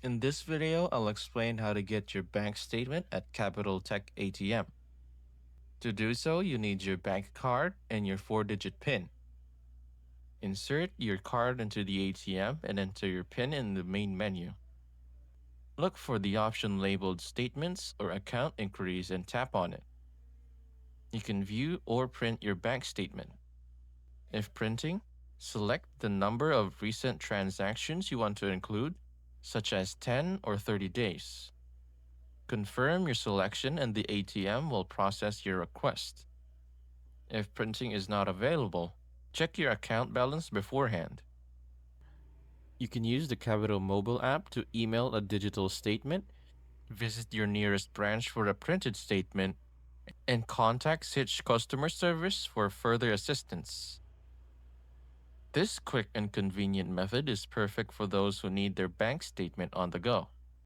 In this video, I'll explain how to get your bank statement at Capitec ATM. To do so, you need your bank card and your 4-digit PIN. Insert your card into the ATM and enter your PIN in the main menu. Look for the option labeled Statements or Account Inquiries and tap on it. You can view or print your bank statement. If printing, select the number of recent transactions you want to include, such as 10 or 30 days. Confirm your selection and the ATM will process your request. If printing is not available, check your account balance beforehand. You can use the Capital mobile app to email a digital statement, visit your nearest branch for a printed statement, and contact Sitch customer service for further assistance. This quick and convenient method is perfect for those who need their bank statement on the go.